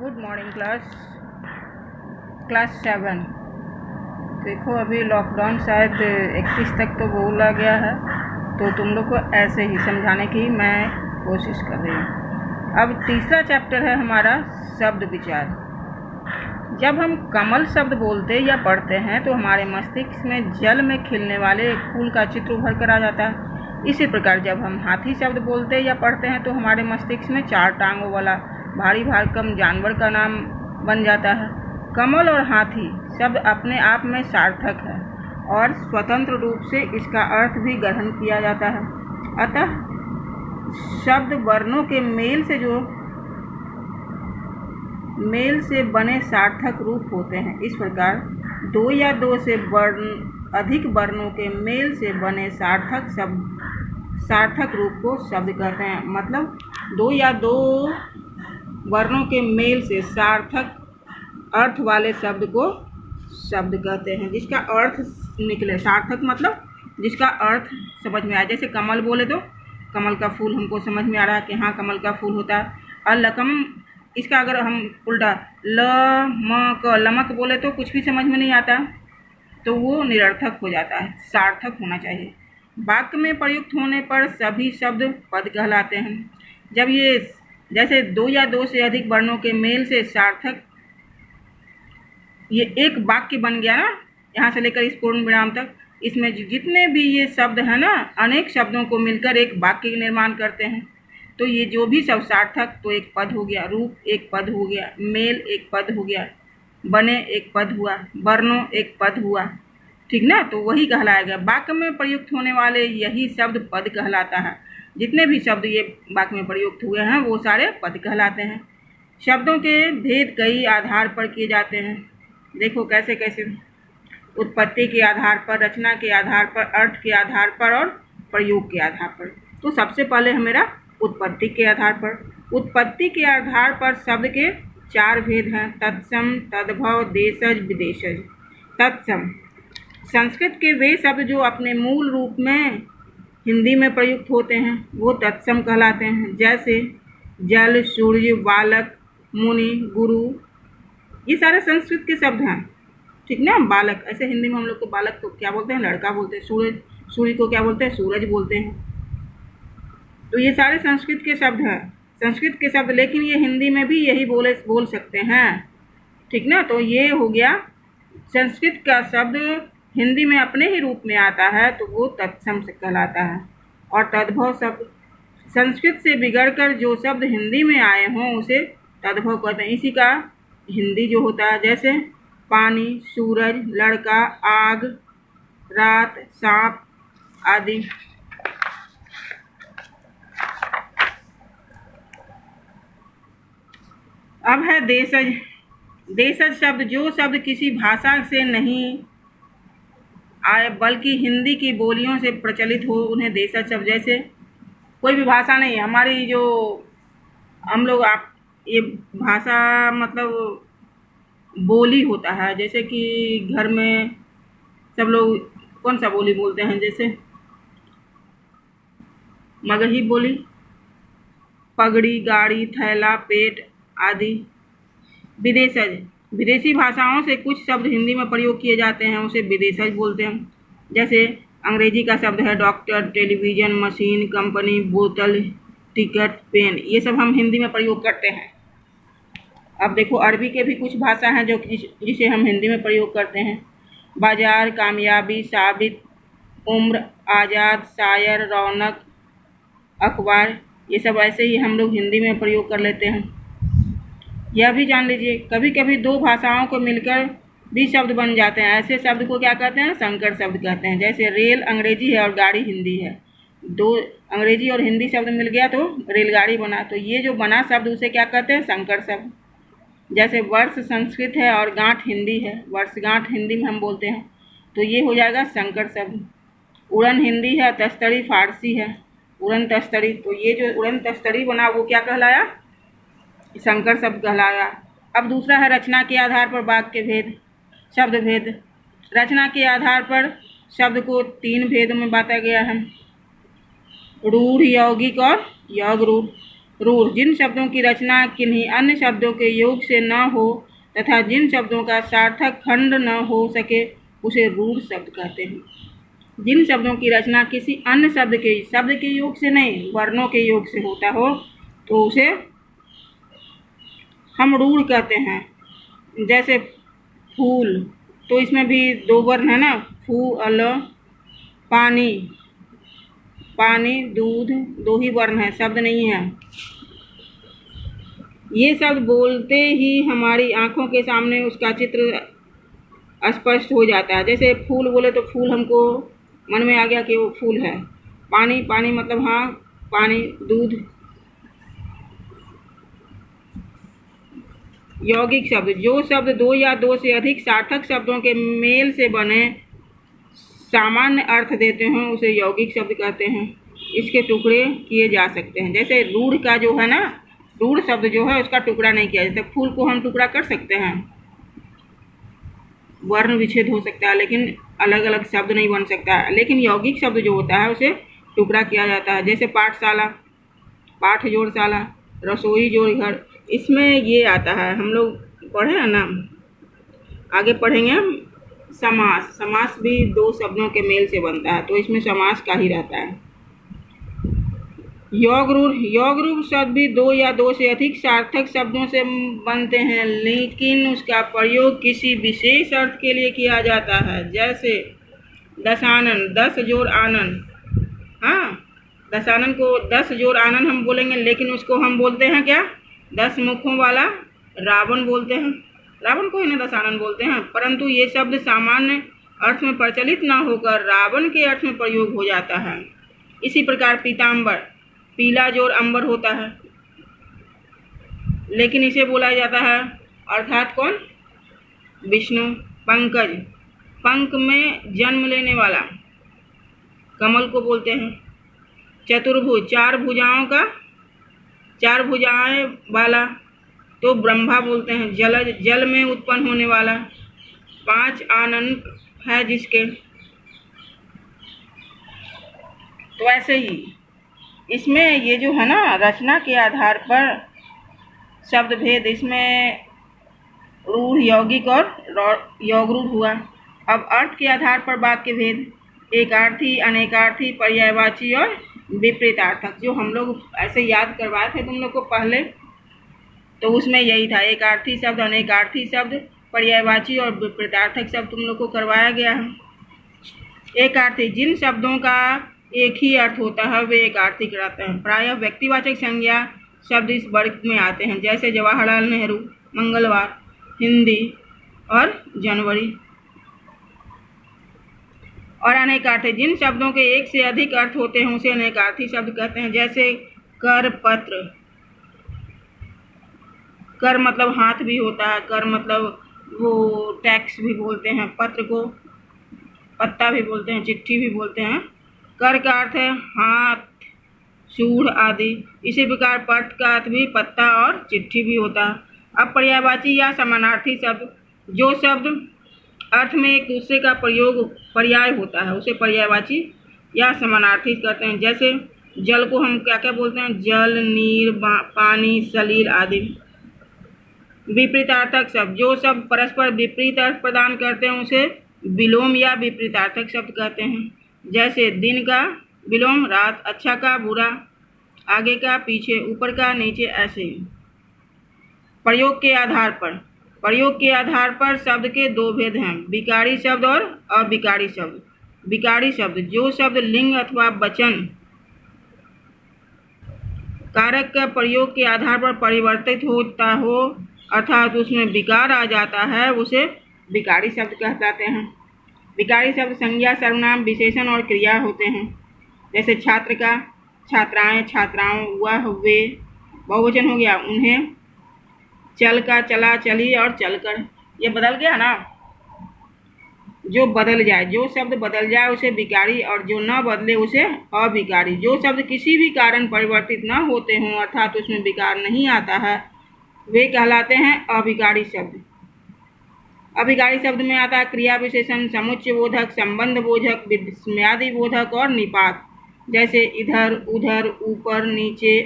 Good morning class 7। देखो अभी lockdown शायद 31 तक तो बोला गया है, तो तुम लोग को ऐसे ही समझाने की मैं कोशिश कर रही हूँ। अब तीसरा चैप्टर है हमारा शब्द विचार। जब हम कमल शब्द बोलते या पढ़ते हैं तो हमारे मस्तिष्क में जल में खिलने वाले एक फूल का चित्र उभर कर आ जाता है। इसी प्रकार जब हम हाथी शब्द बोलते या पढ़ते हैं तो हमारे मस्तिष्क में 4 टांगों वाला भारी भरकम जानवर का नाम बन जाता है। कमल और हाथी शब्द अपने आप में सार्थक है और स्वतंत्र रूप से इसका अर्थ भी ग्रहण किया जाता है। अतः शब्द वर्णों के मेल से बने सार्थक रूप होते हैं। इस प्रकार 2 या 2 से अधिक वर्णों के मेल से बने सार्थक रूप को शब्द कहते हैं। मतलब 2 या 2 वर्णों के मेल से सार्थक अर्थ वाले शब्द को शब्द कहते हैं, जिसका अर्थ निकले। सार्थक मतलब जिसका अर्थ समझ में आए। जैसे कमल बोले तो कमल का फूल हमको समझ में आ रहा है कि हाँ कमल का फूल होता है। और लकम, इसका अगर हम उल्टा लमक बोले तो कुछ भी समझ में नहीं आता, तो वो निरर्थक हो जाता है। सार्थक होना चाहिए। वाक्य में प्रयुक्त होने पर सभी शब्द पद कहलाते हैं। जब ये जैसे 2 या 2 से अधिक वर्णों के मेल से सार्थक, ये एक वाक्य बन गया ना, यहाँ से लेकर इस पूर्ण विराम तक। इसमें जितने भी ये शब्द हैं ना, अनेक शब्दों को मिलकर एक वाक्य का निर्माण करते हैं। तो ये जो भी सब सार्थक, तो एक पद हो गया, रूप एक पद हो गया, मेल एक पद हो गया, बने एक पद हुआ, वर्णों एक पद हुआ, ठीक ना। तो वही कहलाएगा। वाक्य में प्रयुक्त होने वाले यही शब्द पद कहलाता है। जितने भी शब्द ये वाक्य में प्रयुक्त हुए हैं वो सारे पद कहलाते हैं। शब्दों के भेद कई आधार पर किए जाते हैं। देखो कैसे कैसे। उत्पत्ति के आधार पर, रचना के आधार पर, अर्थ के आधार पर और प्रयोग के आधार पर। तो सबसे पहले है मेरा उत्पत्ति के आधार पर। उत्पत्ति के आधार पर शब्द के 4 भेद हैं: तत्सम, तद्भव, देशज, विदेशज। तत्सम संस्कृत के वे शब्द जो अपने मूल रूप में हिंदी में प्रयुक्त होते हैं वो तत्सम कहलाते हैं। जैसे जल, सूर्य, बालक, मुनि, गुरु, ये सारे संस्कृत के शब्द हैं, ठीक ना। बालक, ऐसे हिंदी में हम लोग को बालक को क्या बोलते हैं? लड़का बोलते हैं। सूर्य को क्या बोलते हैं? सूरज बोलते हैं। तो ये सारे संस्कृत के शब्द हैं, संस्कृत के शब्द, लेकिन ये हिंदी में भी यही बोल सकते हैं, ठीक ना। तो ये हो गया संस्कृत का शब्द हिंदी में अपने ही रूप में आता है तो वो तत्सम से कहलाता है। और तद्भव शब्द संस्कृत से बिगड़कर जो शब्द हिंदी में आए हों उसे तद्भव कहते हैं। इसी का हिंदी जो होता है, जैसे पानी, सूरज, लड़का, आग, रात, सांप आदि। अब है देशज। देशज शब्द जो शब्द किसी भाषा से नहीं आए बल्कि हिंदी की बोलियों से प्रचलित हो, उन्हें देशज शब्द। जैसे कोई भी भाषा नहीं है हमारी, जो हम लोग ये भाषा मतलब बोली होता है। जैसे कि घर में सब लोग कौन सा बोली बोलते हैं? जैसे मगही बोली, पगड़ी, गाड़ी, थैला, पेट आदि। विदेशज विदेशी भाषाओं से कुछ शब्द हिंदी में प्रयोग किए जाते हैं, उसे विदेशज बोलते हैं। जैसे अंग्रेजी का शब्द है डॉक्टर, टेलीविज़न, मशीन, कंपनी, बोतल, टिकट, पेन, ये सब हम हिंदी में प्रयोग करते हैं। अब देखो अरबी के भी कुछ भाषा हैं जो जिसे हम हिंदी में प्रयोग करते हैं। बाजार, कामयाबी, साबित, उम्र, आज़ाद, शायर, रौनक, अखबार, ये सब ऐसे ही हम लोग हिंदी में प्रयोग कर लेते हैं। यह भी जान लीजिए कभी कभी 2 भाषाओं को मिलकर भी शब्द बन जाते हैं। ऐसे शब्द को क्या कहते हैं? संकर शब्द कहते हैं। जैसे रेल अंग्रेजी है और गाड़ी हिंदी है, 2 अंग्रेजी और हिंदी शब्द मिल गया तो रेलगाड़ी बना। तो ये जो बना शब्द उसे क्या कहते हैं? संकर शब्द। जैसे वर्ष संस्कृत है और गांठ हिंदी है, वर्षगांठ हिंदी में हम बोलते हैं, तो ये हो जाएगा संकर शब्द। उड़न हिंदी है, तस्तड़ी फारसी है, उड़न तस्तड़ी। तो ये जो उड़न तस्तड़ी बना वो क्या कहलाया? संकर शब्द कहलाया। अब दूसरा है रचना के आधार पर वाक्य भेद, शब्द भेद। रचना के आधार पर शब्द को 3 भेदों में बांटा गया है: रूढ़, यौगिक और योग रूढ़। रूढ़, जिन शब्दों की रचना किन्हीं अन्य शब्दों के योग से न हो तथा जिन शब्दों का सार्थक खंड न हो सके उसे रूढ़ शब्द कहते हैं। जिन शब्दों की रचना किसी अन्य शब्द के योग से नहीं, वर्णों के योग से होता हो तो उसे हम रूढ़ कहते हैं। जैसे फूल, तो इसमें भी दो वर्ण है ना, फूल, पानी, पानी, दूध, दो ही वर्ण है, शब्द नहीं है। ये शब्द बोलते ही हमारी आंखों के सामने उसका चित्र स्पष्ट हो जाता है। जैसे फूल बोले तो फूल हमको मन में आ गया कि वो फूल है। पानी, पानी मतलब हाँ पानी, दूध। यौगिक शब्द, जो शब्द दो या दो से अधिक सार्थक शब्दों के मेल से बने सामान्य अर्थ देते हैं उसे यौगिक शब्द कहते हैं। इसके टुकड़े किए जा सकते हैं। जैसे रूढ़ का जो है ना, रूढ़ शब्द जो है उसका टुकड़ा नहीं किया। जैसे फूल को हम टुकड़ा कर सकते हैं, वर्ण विच्छेद हो सकता है लेकिन अलग अलग शब्द नहीं बन सकता है। लेकिन यौगिक शब्द जो होता है उसे टुकड़ा किया जाता है। जैसे पाठशाला, पाठ जोड़ शाला, रसोई जोड़ घर, इसमें ये आता है, हम लोग पढ़े हैं ना, आगे पढ़ेंगे हम। समास, समास भी दो शब्दों के मेल से बनता है तो इसमें समास का ही रहता है। योग रूढ़, योग रूढ़ शब्द भी दो या दो से अधिक सार्थक शब्दों से बनते हैं लेकिन उसका प्रयोग किसी विशेष अर्थ के लिए किया जाता है। जैसे दशानन, 10 जोड़ आनन, हाँ दशानन को 10 जोड़ आनन हम बोलेंगे लेकिन उसको हम बोलते हैं क्या, 10 मुखों वाला रावण बोलते हैं। रावण को ही ना दशानन बोलते हैं, परंतु ये शब्द सामान्य अर्थ में प्रचलित न होकर रावण के अर्थ में प्रयोग हो जाता है। इसी प्रकार पीताम्बर, पीला जोड़ अंबर होता है लेकिन इसे बोला जाता है अर्थात कौन, विष्णु। पंकज, पंख में जन्म लेने वाला, कमल को बोलते हैं। चतुर्भुज, चार भुजाओं का, चार भुजाएं वाला तो ब्रह्मा बोलते हैं। जलज, जल में उत्पन्न होने वाला। 5 आनंद है जिसके, तो ऐसे ही इसमें ये जो है ना रचना के आधार पर शब्द भेद, इसमें रूढ़, यौगिक और यौगरूढ़ हुआ। अब अर्थ के आधार पर वाक्य भेद, एकार्थी, अनेकार्थी, पर्यायवाची और विपरीतार्थक, जो हम लोग ऐसे याद करवाए थे तुम लोग को पहले, तो उसमें यही था, एकार्थी शब्द, अनेकार्थी शब्द, पर्यायवाची और विपरीतार्थक शब्द तुम लोग को करवाया गया है। एकार्थी, जिन शब्दों का एक ही अर्थ होता है वे एकार्थी कहलाते हैं। प्रायः व्यक्तिवाचक संज्ञा शब्द इस वर्ग में आते हैं, जैसे जवाहरलाल नेहरू, मंगलवार, हिंदी और जनवरी। और अनेकार्थी, जिन शब्दों के एक से अधिक अर्थ होते हैं उसे अनेकार्थी शब्द कहते हैं। जैसे कर पत्र, कर मतलब हाथ भी होता है, कर मतलब वो टैक्स भी बोलते हैं, पत्र को पत्ता भी बोलते हैं, चिट्ठी भी बोलते हैं। कर का अर्थ है हाथ, सूढ़ आदि। इसी प्रकार पत्र का अर्थ भी पत्ता और चिट्ठी भी होता है। अब पर्यायवाची या समानार्थी शब्द, जो शब्द अर्थ में एक दूसरे का प्रयोग पर्याय होता है उसे पर्यायवाची या समानार्थी कहते हैं। जैसे जल को हम क्या क्या बोलते हैं, जल, नीर, पानी, सलील आदि। विपरीतार्थक शब्द, जो शब्द परस्पर विपरीत अर्थ प्रदान करते हैं उसे विलोम या विपरीतार्थक शब्द कहते हैं। जैसे दिन का विलोम रात, अच्छा का बुरा, आगे का पीछे, ऊपर का नीचे, ऐसे ही। प्रयोग के आधार पर, प्रयोग के आधार पर शब्द के दो भेद हैं, विकारी शब्द और अविकारी शब्द। विकारी शब्द, जो शब्द लिंग अथवा वचन कारक का प्रयोग के आधार पर परिवर्तित होता हो अर्थात उसमें विकार आ जाता है उसे विकारी शब्द कहलाते हैं। विकारी शब्द संज्ञा, सर्वनाम, विशेषण और क्रिया होते हैं। जैसे छात्र का छात्राएं, छात्राओं, वह, वे, बहुवचन हो गया, उन्हें। चल का चला, चली और चलकर, ये बदल गया ना, जो बदल जाए, जो शब्द बदल जाए उसे विकारी और जो न बदले उसे अविकारी। जो शब्द किसी भी कारण परिवर्तित न होते हों अर्थात उसमें विकार नहीं आता है वे कहलाते हैं अविकारी शब्द। अविकारी शब्द में आता है क्रिया विशेषण, समुच्चय बोधक, संबंध बोधक, विस्मयादि बोधक और निपात। जैसे इधर, उधर, ऊपर, नीचे,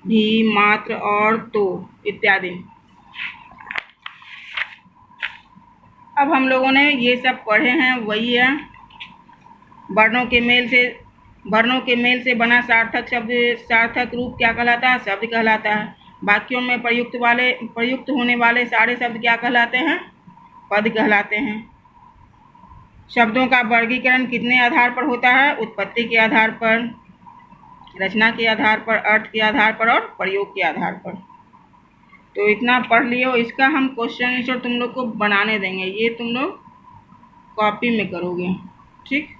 भी, मात्र, और, तो इत्यादि। अब हम लोगों ने ये सब पढ़े हैं, वही है। वर्णों के मेल से बना सार्थक शब्द, सार्थक रूप क्या कहलाता है? शब्द कहलाता है। वाक्यों में प्रयुक्त होने वाले सारे शब्द क्या कहलाते हैं? पद कहलाते हैं। शब्दों का वर्गीकरण कितने आधार पर होता है? उत्पत्ति के आधार पर, रचना के आधार पर, अर्थ के आधार पर और प्रयोग के आधार पर। तो इतना पढ़ लियो। इसका हम क्वेश्चन आंसर तुम लोग को बनाने देंगे, ये तुम लोग कॉपी में करोगे, ठीक।